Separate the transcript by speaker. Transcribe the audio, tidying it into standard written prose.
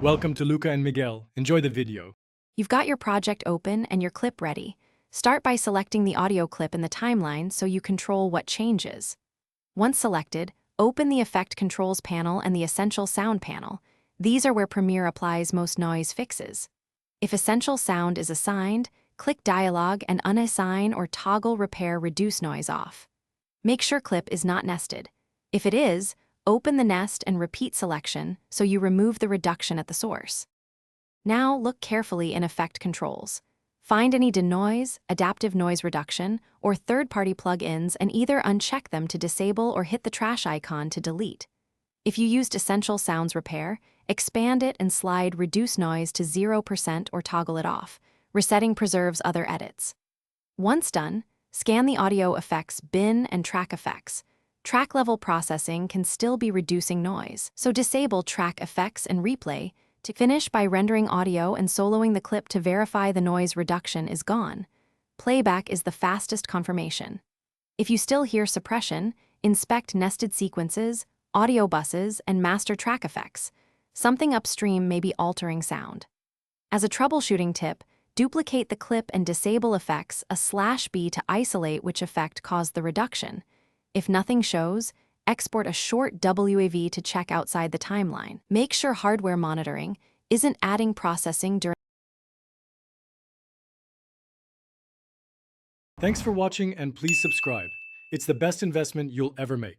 Speaker 1: Welcome to Luca and Miguel. Enjoy the video.
Speaker 2: You've got your project open and your clip ready. Start by selecting the audio clip in the timeline so you control what changes. Once selected, open the Effect Controls panel and the Essential Sound panel. These are where Premiere applies most noise fixes. If Essential Sound is assigned, click Dialog and unassign or toggle Repair Reduce Noise off. Make sure clip is not nested. If it is, open the nest and repeat selection so you remove the reduction at the source. Now look carefully in Effect Controls. Find any denoise, adaptive noise reduction, or third-party plugins and either uncheck them to disable or hit the trash icon to delete. If you used Essential Sounds Repair, expand it and slide Reduce Noise to 0% or toggle it off. Resetting preserves other edits. Once done, scan the audio effects bin and track effects. Track level processing can still be reducing noise, so disable track effects and replay to finish by rendering audio and soloing the clip to verify the noise reduction is gone. Playback is the fastest confirmation. If you still hear suppression, inspect nested sequences, audio buses, and master track effects. Something upstream may be altering sound. As a troubleshooting tip, duplicate the clip and disable effects /B to isolate which effect caused the reduction. If nothing shows, export a short WAV to check outside the timeline. Make sure hardware monitoring isn't adding processing during.
Speaker 1: Thanks for watching and please subscribe. It's the best investment you'll ever make.